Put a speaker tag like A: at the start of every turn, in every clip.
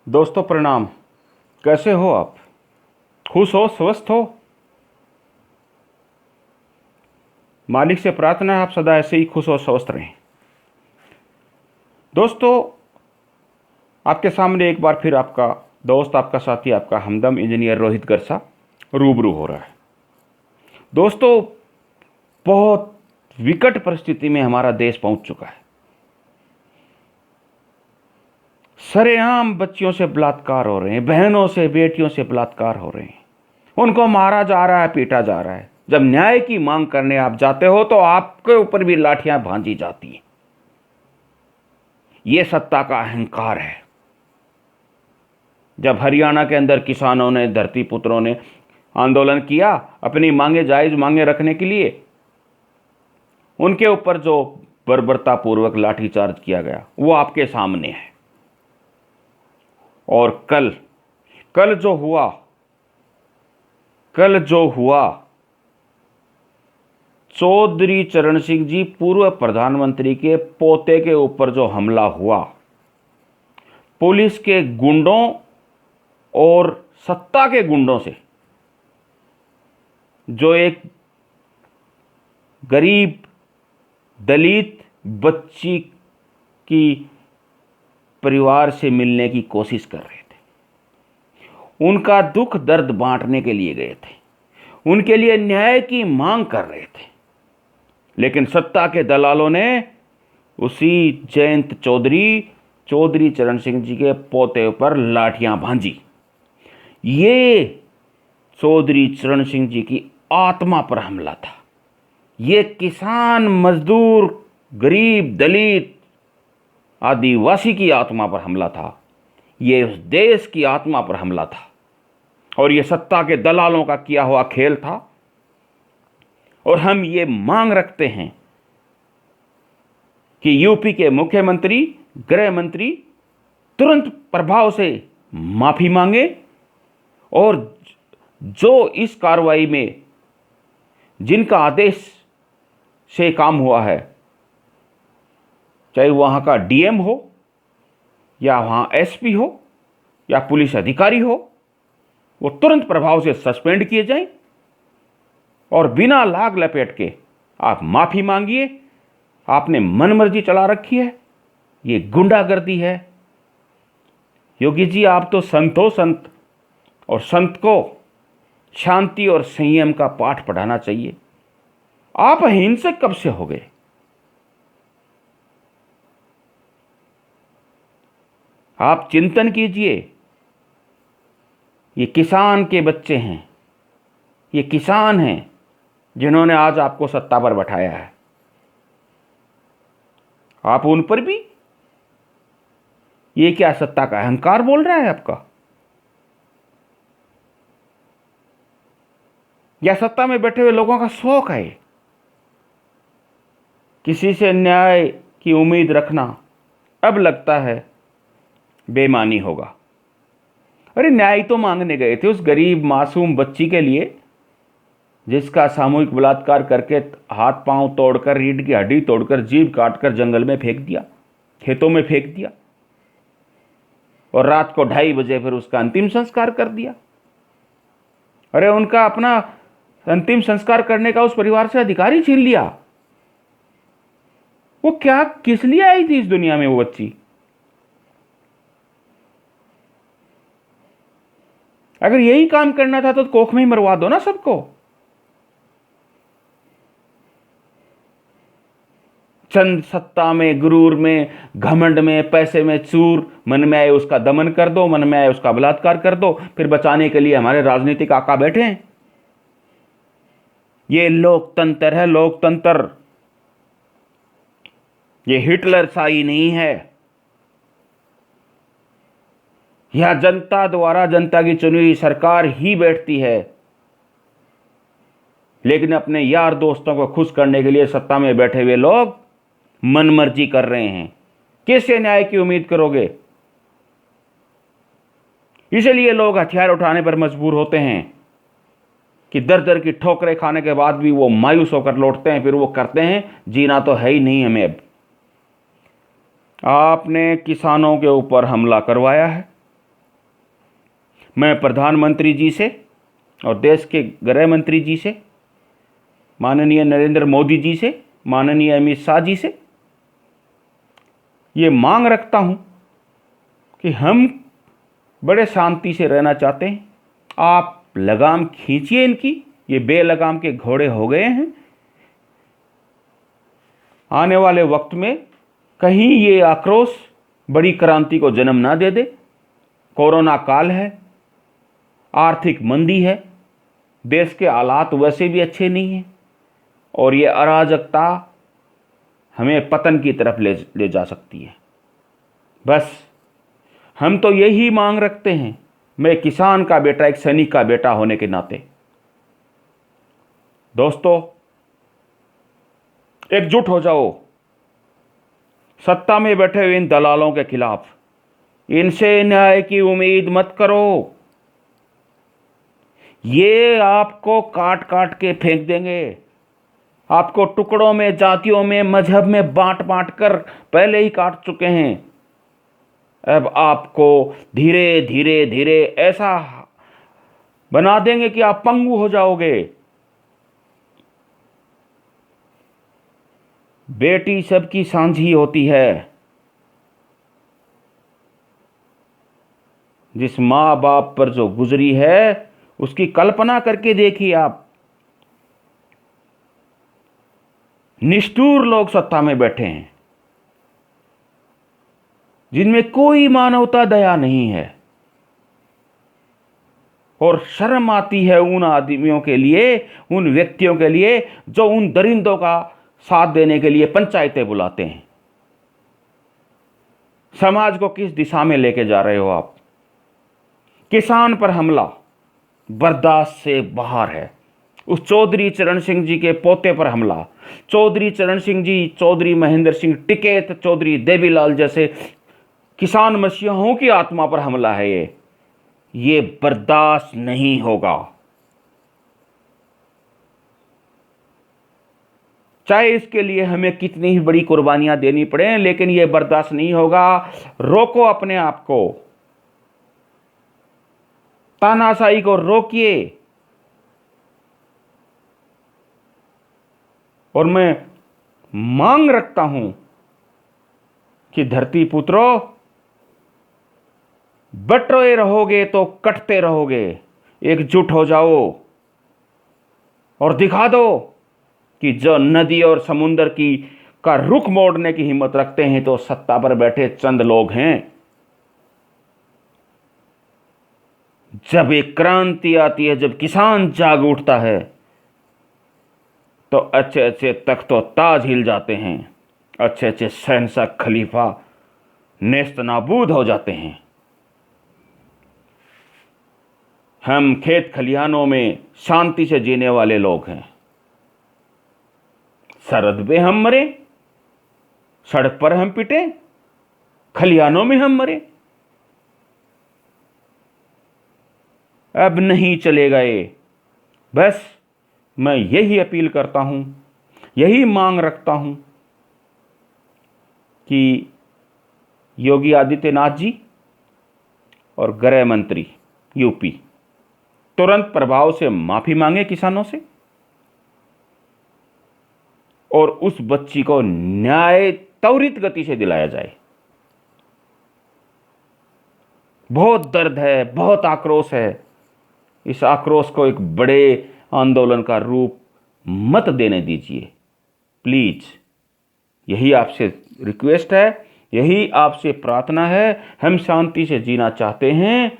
A: दोस्तों प्रणाम। कैसे हो आप? खुश हो, स्वस्थ हो? मालिक से प्रार्थना है आप सदा ऐसे ही खुश और स्वस्थ रहें। दोस्तों, आपके सामने एक बार फिर आपका दोस्त, आपका साथी, आपका हमदम इंजीनियर रोहित गरसा रूबरू हो रहा है। दोस्तों, बहुत विकट परिस्थिति में हमारा देश पहुंच चुका है। सरेआम बच्चियों से बलात्कार हो रहे हैं, बहनों से, बेटियों से बलात्कार हो रहे हैं, उनको मारा जा रहा है, पीटा जा रहा है। जब न्याय की मांग करने आप जाते हो तो आपके ऊपर भी लाठियां भांजी जाती हैं। यह सत्ता का अहंकार है। जब हरियाणा के अंदर किसानों ने, धरती पुत्रों ने आंदोलन किया अपनी मांगे, जायज मांगे रखने के लिए, उनके ऊपर जो बर्बरतापूर्वक लाठीचार्ज किया गया वो आपके सामने है। और कल जो हुआ, चौधरी चरण सिंह जी पूर्व प्रधानमंत्री के पोते के ऊपर जो हमला हुआ, पुलिस के गुंडों और सत्ता के गुंडों से, जो एक गरीब दलित बच्ची की परिवार से मिलने की कोशिश कर रहे थे, उनका दुख दर्द बांटने के लिए गए थे, उनके लिए न्याय की मांग कर रहे थे, लेकिन सत्ता के दलालों ने उसी जयंत चौधरी चरण सिंह जी के पोते पर लाठियां भांजी। ये चौधरी चरण सिंह जी की आत्मा पर हमला था। ये किसान, मजदूर, गरीब, दलित, आदिवासी की आत्मा पर हमला था। ये उस देश की आत्मा पर हमला था और ये सत्ता के दलालों का किया हुआ खेल था। और हम ये मांग रखते हैं कि यूपी के मुख्यमंत्री, गृह मंत्री तुरंत प्रभाव से माफी मांगे और जो इस कार्रवाई में जिनका आदेश से काम हुआ है, चाहे वहां का डीएम हो या वहां एसपी हो या पुलिस अधिकारी हो, वो तुरंत प्रभाव से सस्पेंड किए जाएं और बिना लाग लपेट के आप माफी मांगिए। आपने मनमर्जी चला रखी है, ये गुंडागर्दी है। योगी जी, आप तो संत और संत को शांति और संयम का पाठ पढ़ाना चाहिए। आप हिंसक कब से हो गए? आप चिंतन कीजिए। ये किसान के बच्चे हैं, ये किसान हैं जिन्होंने आज आपको सत्ता पर बैठाया है। आप उन पर भी ये क्या सत्ता का अहंकार बोल रहा है आपका? या सत्ता में बैठे हुए लोगों का शौक है किसी से न्याय की उम्मीद रखना? अब लगता है बेईमानी होगा। अरे, न्याय तो मांगने गए थे उस गरीब मासूम बच्ची के लिए जिसका सामूहिक बलात्कार करके हाथ पांव तोड़कर, रीढ़ की हड्डी तोड़कर, जीभ काटकर जंगल में फेंक दिया, खेतों में फेंक दिया और रात को 2:30 बजे फिर उसका अंतिम संस्कार कर दिया। अरे, उनका अपना अंतिम संस्कार करने का उस परिवार से अधिकार ही छीन लिया। वो क्या, किस लिए आई थी इस दुनिया में वो बच्ची? अगर यही काम करना था तो कोख में ही मरवा दो ना सबको। चंद सत्ता में, गुरूर में, घमंड में, पैसे में चूर, मन में आए उसका दमन कर दो, मन में आए उसका बलात्कार कर दो, फिर बचाने के लिए हमारे राजनीतिक आका बैठे हैं। ये लोकतंत्र है, लोकतंत्र। ये हिटलर शाही नहीं है। यह जनता द्वारा, जनता की चुनी हुई सरकार ही बैठती है, लेकिन अपने यार दोस्तों को खुश करने के लिए सत्ता में बैठे हुए लोग मनमर्जी कर रहे हैं। किससे न्याय की उम्मीद करोगे? इसलिए लोग हथियार उठाने पर मजबूर होते हैं कि दर दर की ठोकरें खाने के बाद भी वो मायूस होकर लौटते हैं। फिर वो करते हैं, जीना तो है ही नहीं हमें अब। आपने किसानों के ऊपर हमला करवाया है, मैं प्रधानमंत्री जी से और देश के गृह मंत्री जी से, माननीय नरेंद्र मोदी जी से, माननीय अमित शाह जी से ये मांग रखता हूं कि हम बड़े शांति से रहना चाहते हैं। आप लगाम खींचिए इनकी, ये बेलगाम के घोड़े हो गए हैं। आने वाले वक्त में कहीं ये आक्रोश बड़ी क्रांति को जन्म ना दे दे। कोरोना काल है, आर्थिक मंदी है, देश के हालात वैसे भी अच्छे नहीं हैं और ये अराजकता हमें पतन की तरफ ले जा सकती है। बस हम तो यही मांग रखते हैं, मैं किसान का बेटा, एक सैनिक का बेटा होने के नाते। दोस्तों, एकजुट हो जाओ सत्ता में बैठे हुए इन दलालों के खिलाफ। इनसे न्याय की उम्मीद मत करो, ये आपको काट काट के फेंक देंगे। आपको टुकड़ों में, जातियों में, मजहब में बांट बांट कर पहले ही काट चुके हैं। अब आपको धीरे धीरे धीरे ऐसा बना देंगे कि आप पंगु हो जाओगे। बेटी सबकी सांझी होती है। जिस माँ बाप पर जो गुजरी है उसकी कल्पना करके देखिए आप। निष्ठुर लोग सत्ता में बैठे हैं जिनमें कोई मानवता, दया नहीं है। और शर्म आती है उन आदमियों के लिए, उन व्यक्तियों के लिए जो उन दरिंदों का साथ देने के लिए पंचायतें बुलाते हैं। समाज को किस दिशा में लेके जा रहे हो आप? किसान पर हमला बर्दाश्त से बाहर है। उस चौधरी चरण सिंह जी के पोते पर हमला, चौधरी चरण सिंह जी, चौधरी महेंद्र सिंह टिकैत, चौधरी देवीलाल जैसे किसान मसीहों की आत्मा पर हमला है। ये बर्दाश्त नहीं होगा। चाहे इसके लिए हमें कितनी ही बड़ी कुर्बानियां देनी पड़े, लेकिन यह बर्दाश्त नहीं होगा। रोको अपने आप को, तानाशाही को रोकिए। और मैं मांग रखता हूं कि धरती पुत्रों, बटे रहोगे तो कटते रहोगे। एकजुट हो जाओ और दिखा दो कि जो नदी और समुद्र की का रुख मोड़ने की हिम्मत रखते हैं तो सत्ता पर बैठे चंद लोग हैं। जब एक क्रांति आती है, जब किसान जाग उठता है, तो अच्छे अच्छे तख्तो ताज हिल जाते हैं, अच्छे अच्छे शहंशाह खलीफा नेस्त नाबूद हो जाते हैं। हम खेत खलिहानों में शांति से जीने वाले लोग हैं। सरहद पे हम मरे, सड़क पर हम पिटे, खलिहानों में हम मरे। अब नहीं चलेगा ये। बस मैं यही अपील करता हूं, यही मांग रखता हूं कि योगी आदित्यनाथ जी और गृह मंत्री यूपी तुरंत प्रभाव से माफी मांगे किसानों से और उस बच्ची को न्याय त्वरित गति से दिलाया जाए। बहुत दर्द है, बहुत आक्रोश है। इस आक्रोश को एक बड़े आंदोलन का रूप मत देने दीजिए प्लीज। यही आपसे रिक्वेस्ट है, यही आपसे प्रार्थना है। हम शांति से जीना चाहते हैं।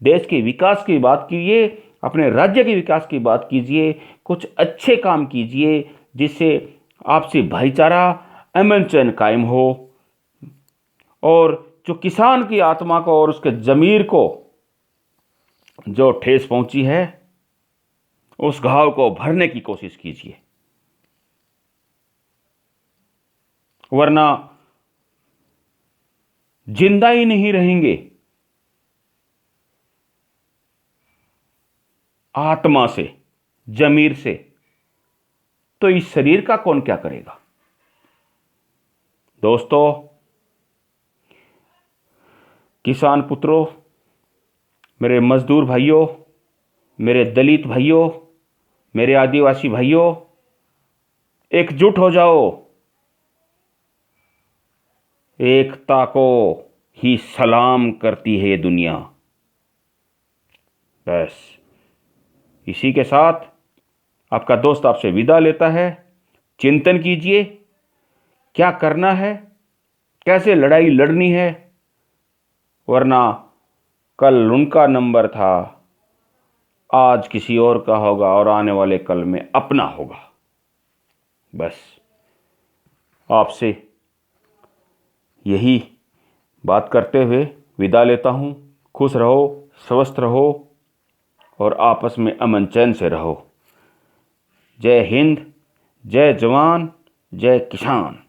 A: देश के विकास की बात कीजिए, अपने राज्य के विकास की बात कीजिए, कुछ अच्छे काम कीजिए जिससे आपसी भाईचारा, अमन चैन कायम हो और जो किसान की आत्मा को और उसके जमीर को जो ठेस पहुंची है उस घाव को भरने की कोशिश कीजिए। वरना जिंदा ही नहीं रहेंगे। आत्मा से, जमीर से, तो इस शरीर का कौन क्या करेगा? दोस्तों, किसान पुत्रों, मेरे मज़दूर भाइयों, मेरे दलित भाइयों, मेरे आदिवासी भाइयों, एकजुट हो जाओ। एकता को ही सलाम करती है ये दुनिया। बस इसी के साथ आपका दोस्त आपसे विदा लेता है। चिंतन कीजिए, क्या करना है, कैसे लड़ाई लड़नी है, वरना कल उनका नंबर था, आज किसी और का होगा और आने वाले कल में अपना होगा। बस आपसे यही बात करते हुए विदा लेता हूँ। खुश रहो, स्वस्थ रहो और आपस में अमन चैन से रहो। जय हिंद, जय जवान, जय किसान।